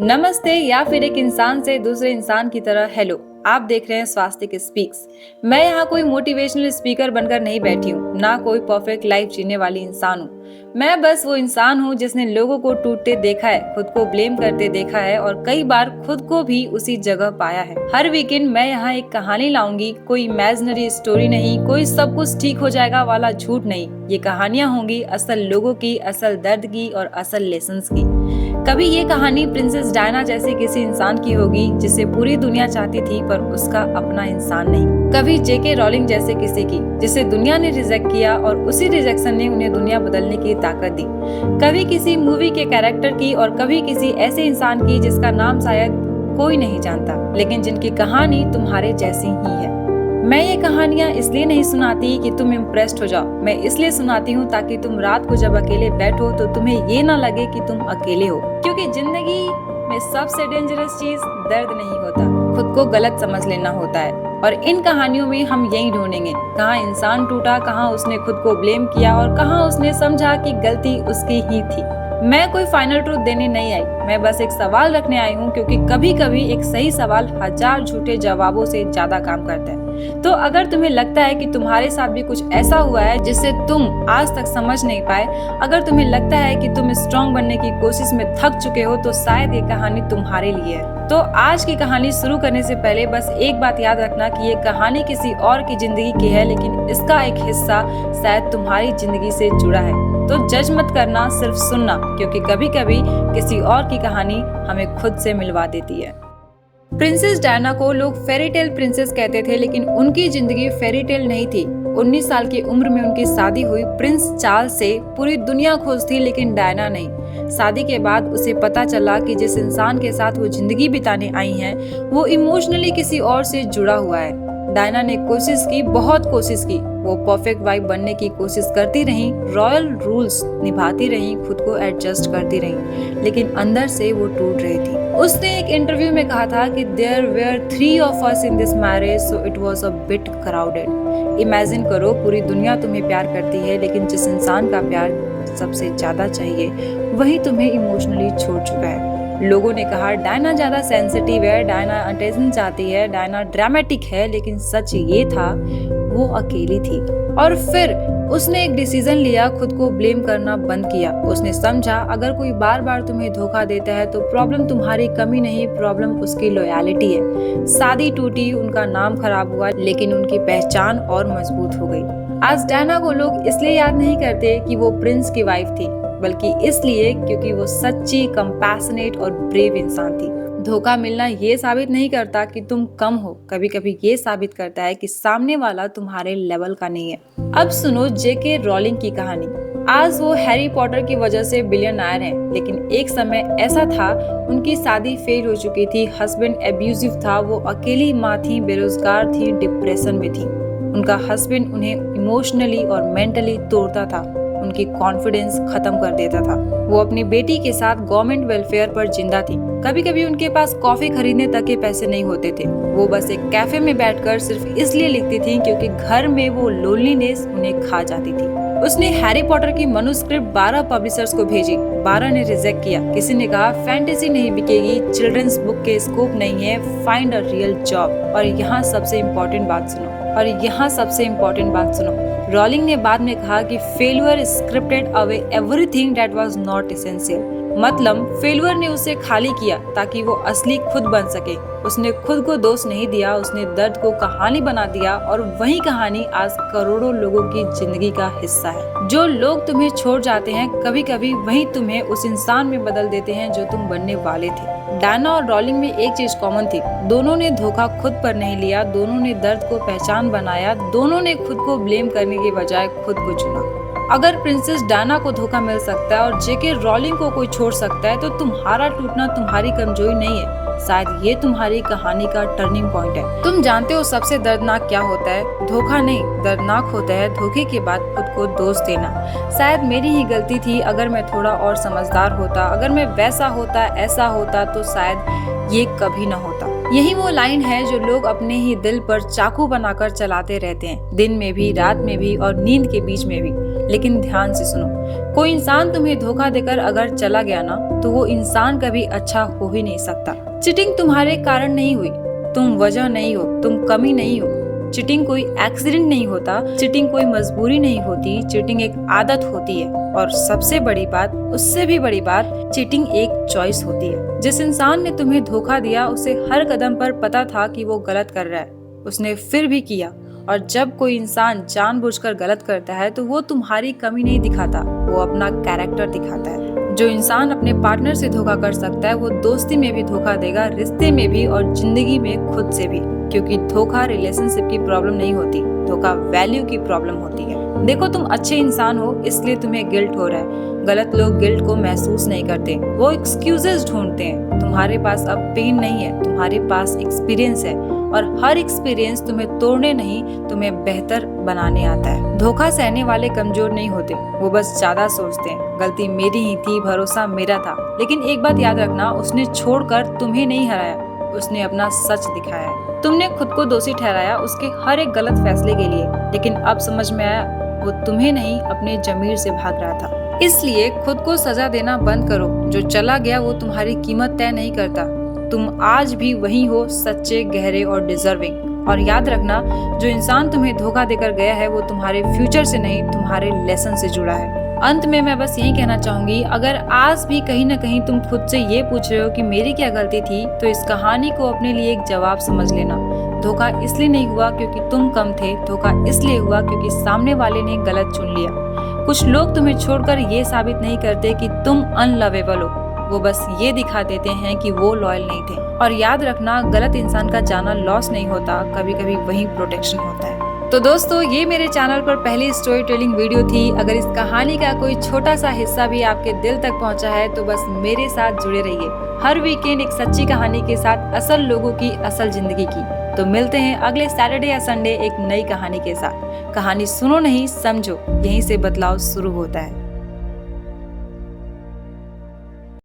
नमस्ते या फिर एक इंसान से दूसरे इंसान की तरह हेलो। आप देख रहे हैं स्वास्तिक स्पीक्स। मैं यहाँ कोई मोटिवेशनल स्पीकर बनकर नहीं बैठी हूँ, ना कोई परफेक्ट लाइफ जीने वाली इंसान हूँ। मैं बस वो इंसान हूँ जिसने लोगों को टूटते देखा है, खुद को ब्लेम करते देखा है और कई बार खुद को भी उसी जगह पाया है। हर वीकेंड मैं यहाँ एक कहानी लाऊंगी, कोई इमेजिनरी स्टोरी नहीं, कोई सब कुछ ठीक हो जाएगा वाला झूठ नहीं। ये कहानियाँ होंगी असल लोगों की, असल दर्द की और असल लेसन्स की। कभी ये कहानी प्रिंसेस डायना जैसे किसी इंसान की होगी जिसे पूरी दुनिया चाहती थी पर उसका अपना इंसान नहीं। कभी जेके रॉलिंग जैसे किसी की जिसे दुनिया ने रिजेक्ट किया और उसी रिजेक्शन ने उन्हें दुनिया बदलने की ताकत दी। कभी किसी मूवी के कैरेक्टर की और कभी किसी ऐसे इंसान की जिसका नाम शायद कोई नहीं जानता, लेकिन जिनकी कहानी तुम्हारे जैसी ही है। मैं ये कहानियाँ इसलिए नहीं सुनाती कि तुम इम्प्रेस्ड हो जाओ, मैं इसलिए सुनाती हूँ ताकि तुम रात को जब अकेले बैठो तो तुम्हें ये ना लगे कि तुम अकेले हो। क्योंकि जिंदगी में सबसे डेंजरस चीज दर्द नहीं होता, खुद को गलत समझ लेना होता है। और इन कहानियों में हम यही ढूंढेंगे, कहाँ इंसान टूटा, कहाँ उसने खुद को ब्लेम किया और कहाँ उसने समझा कि गलती उसकी ही थी। मैं कोई फाइनल ट्रूथ देने नहीं आई, मैं बस एक सवाल रखने आई हूँ, क्योंकि कभी कभी एक सही सवाल 1000 झूठे जवाबों से ज्यादा काम करता है। तो अगर तुम्हें लगता है कि तुम्हारे साथ भी कुछ ऐसा हुआ है जिसे तुम आज तक समझ नहीं पाए, अगर तुम्हें लगता है कि तुम स्ट्रॉन्ग बनने की कोशिश में थक चुके हो, तो शायद ये कहानी तुम्हारे लिए है। तो आज की कहानी शुरू करने से पहले बस एक बात याद रखना कि ये कहानी किसी और की जिंदगी की है, लेकिन इसका एक हिस्सा शायद तुम्हारी जिंदगी से जुड़ा है। तो जज मत करना, सिर्फ सुनना, क्योंकि कभी कभी किसी और की कहानी हमें खुद से मिलवा देती है। प्रिंसेस डायना को लोग फेरी टेल प्रिंसेस कहते थे, लेकिन उनकी जिंदगी फेरी टेल नहीं थी। 19 साल की उम्र में उनकी शादी हुई प्रिंस चार्ल्स से। पूरी दुनिया खुश थी लेकिन डायना नहीं। शादी के बाद उसे पता चला कि जिस इंसान के साथ वो जिंदगी बिताने आई हैं, वो इमोशनली किसी और से जुड़ा हुआ है। डायना ने कोशिश की, बहुत कोशिश की। वो परफेक्ट वाइफ बनने की कोशिश करती रही, रॉयल रूल्स निभाती रही, खुद को एडजस्ट करती रही, लेकिन अंदर से वो टूट रही थी। उसने एक इंटरव्यू में कहा था कि there where 3 of us in this marriage, so it was a bit crowded। Imagine करो, पूरी दुनिया तुम्हें प्यार करती है, लेकिन जिस इंसान का प्यार सबसे ज्यादा चाहिए वही तुम्हें इमोशनली छोड़ चुका है। लोगों ने कहा डायना ज्यादा सेंसिटिव है, डायना अटेंशन चाहती है, डायना ड्रामेटिक है, लेकिन सच ये था वो अकेली थी। और फिर उसने एक डिसीजन लिया, खुद को ब्लेम करना बंद किया। उसने समझा अगर कोई बार बार तुम्हें धोखा देता है तो प्रॉब्लम तुम्हारी कमी नहीं, प्रॉब्लम उसकी लॉयलिटी है। शादी टूटी, उनका नाम खराब हुआ, लेकिन उनकी पहचान और मजबूत हो गई। आज डायना को लोग इसलिए याद नहीं करते कि वो प्रिंस की वाइफ थी, बल्कि इसलिए क्योंकि वो सच्ची, कंपैशनेट और ब्रेव इंसान थी। धोखा मिलना ये साबित नहीं करता कि तुम कम हो, कभी कभी ये साबित करता है कि सामने वाला तुम्हारे लेवल का नहीं है। अब सुनो जेके रॉलिंग की कहानी। आज वो हैरी पॉटर की वजह से बिलियनर हैं, लेकिन एक समय ऐसा था उनकी शादी फेल हो चुकी थी, हस्बैंड एब्यूजिव था, वो अकेली माँ थी, बेरोजगार थी, डिप्रेशन में थी। उनका हस्बैंड उन्हें इमोशनली और मेंटली तोड़ता था, उनकी कॉन्फिडेंस खत्म कर देता था। वो अपनी बेटी के साथ गवर्नमेंट वेलफेयर पर जिंदा थी। कभी कभी उनके पास कॉफी खरीदने तक के पैसे नहीं होते थे। वो बस एक कैफे में बैठकर सिर्फ इसलिए लिखती थी क्योंकि घर में वो लोनलीनेस उन्हें खा जाती थी। उसने हैरी पॉटर की मनुस्क्रिप्ट 12 पब्लिशर्स को भेजी, 12 ने रिजेक्ट किया। किसी ने कहा फैंटेसी नहीं बिकेगी, चिल्ड्रंस बुक के स्कोप नहीं है, फाइंड अ रियल जॉब। और यहाँ सबसे इम्पोर्टेंट बात सुनो, रॉलिंग ने बाद में कहा कि failure scripted away everything that was not essential. मतलब फेल्यूर ने उसे खाली किया ताकि वो असली खुद बन सके। उसने खुद को दोष नहीं दिया, उसने दर्द को कहानी बना दिया, और वही कहानी आज करोड़ों लोगों की जिंदगी का हिस्सा है। जो लोग तुम्हें छोड़ जाते हैं, कभी कभी वही तुम्हें उस इंसान में बदल देते हैं जो तुम बनने वाले थे। डायना और रॉलिंग में एक चीज कॉमन थी, दोनों ने धोखा खुद पर नहीं लिया, दोनों ने दर्द को पहचान बनाया, दोनों ने खुद को ब्लेम करने के बजाय खुद को चुना। अगर प्रिंसेस डायना को धोखा मिल सकता है और जेके रॉलिंग को कोई छोड़ सकता है, तो तुम्हारा टूटना तुम्हारी कमजोरी नहीं है, शायद ये तुम्हारी कहानी का टर्निंग पॉइंट है। तुम जानते हो सबसे दर्दनाक क्या होता है? धोखा नहीं, दर्दनाक होता है धोखे के बाद खुद को दोष देना। शायद मेरी ही गलती थी, अगर मैं थोड़ा और समझदार होता, अगर मैं वैसा होता, ऐसा होता, तो शायद ये कभी ना होता। यही वो लाइन है जो लोग अपने ही दिल पर चाकू बनाकर चलाते रहते हैं, दिन में भी, रात में भी और नींद के बीच में भी। लेकिन ध्यान से सुनो, कोई इंसान तुम्हें धोखा देकर अगर चला गया ना, तो वो इंसान कभी अच्छा हो ही नहीं सकता। चीटिंग तुम्हारे कारण नहीं हुई, तुम वजह नहीं हो, तुम कमी नहीं हो। चीटिंग कोई एक्सीडेंट नहीं होता, चीटिंग कोई मजबूरी नहीं होती, चीटिंग एक आदत होती है। और सबसे बड़ी बात, उससे भी बड़ी बात, चीटिंग एक चॉइस होती है। जिस इंसान ने तुम्हें धोखा दिया, उसे हर कदम पर पता था कि वो गलत कर रहा है, उसने फिर भी किया। और जब कोई इंसान जानबूझकर गलत करता है तो वो तुम्हारी कमी नहीं दिखाता, वो अपना कैरेक्टर दिखाता है। जो इंसान अपने पार्टनर से धोखा कर सकता है, वो दोस्ती में भी धोखा देगा, रिश्ते में भी और जिंदगी में खुद से भी। क्योंकि धोखा रिलेशनशिप की प्रॉब्लम नहीं होती, धोखा वैल्यू की प्रॉब्लम होती है। देखो, तुम अच्छे इंसान हो इसलिए तुम्हें गिल्ट हो रहा है। गलत लोग गिल्ट को महसूस नहीं करते, वो एक्सक्यूजेस ढूंढते हैं। तुम्हारे पास अब पेन नहीं है, तुम्हारे पास एक्सपीरियंस है। और हर एक्सपीरियंस तुम्हें तोड़ने नहीं, तुम्हें बेहतर बनाने आता है। धोखा सहने वाले कमजोर नहीं होते, वो बस ज्यादा सोचते हैं गलती मेरी ही थी, भरोसा मेरा था। लेकिन एक बात याद रखना, उसने छोड़कर तुम्हें नहीं हराया, उसने अपना सच दिखाया है। तुमने खुद को दोषी ठहराया उसके हर एक गलत फैसले के लिए, लेकिन अब समझ में आया वो तुम्हें नहीं, अपने जमीर से भाग रहा था। इसलिए खुद को सजा देना बंद करो। जो चला गया वो तुम्हारी कीमत तय नहीं करता। तुम आज भी वही हो, सच्चे, गहरे और डिजर्विंग। और याद रखना, जो इंसान तुम्हें धोखा देकर गया है वो तुम्हारे फ्यूचर से नहीं, तुम्हारे लेसन से जुड़ा है। अंत में मैं बस यही कहना चाहूंगी, अगर आज भी कहीं न कहीं तुम खुद से ये पूछ रहे हो कि मेरी क्या गलती थी, तो इस कहानी को अपने लिए एक जवाब समझ लेना। धोखा इसलिए नहीं हुआ क्योंकि तुम कम थे, धोखा इसलिए हुआ क्योंकि सामने वाले ने गलत चुन लिया। कुछ लोग तुम्हें छोड़कर ये साबित नहीं करते कि तुम अनलवेबल हो, वो बस ये दिखा देते हैं कि वो लॉयल नहीं थे। और याद रखना, गलत इंसान का जाना लॉस नहीं होता, कभी कभी वही प्रोटेक्शन होता है। तो दोस्तों, ये मेरे चैनल पर पहली स्टोरी टेलिंग वीडियो थी। अगर इस कहानी का कोई छोटा सा हिस्सा भी आपके दिल तक पहुंचा है तो बस मेरे साथ जुड़े रहिए। हर वीकेंड एक सच्ची कहानी के साथ, असल लोगों की असल जिंदगी की। तो मिलते हैं अगले सैटरडे या संडे एक नई कहानी के साथ। कहानी सुनो नहीं, समझो, यहीं से बदलाव शुरू होता है।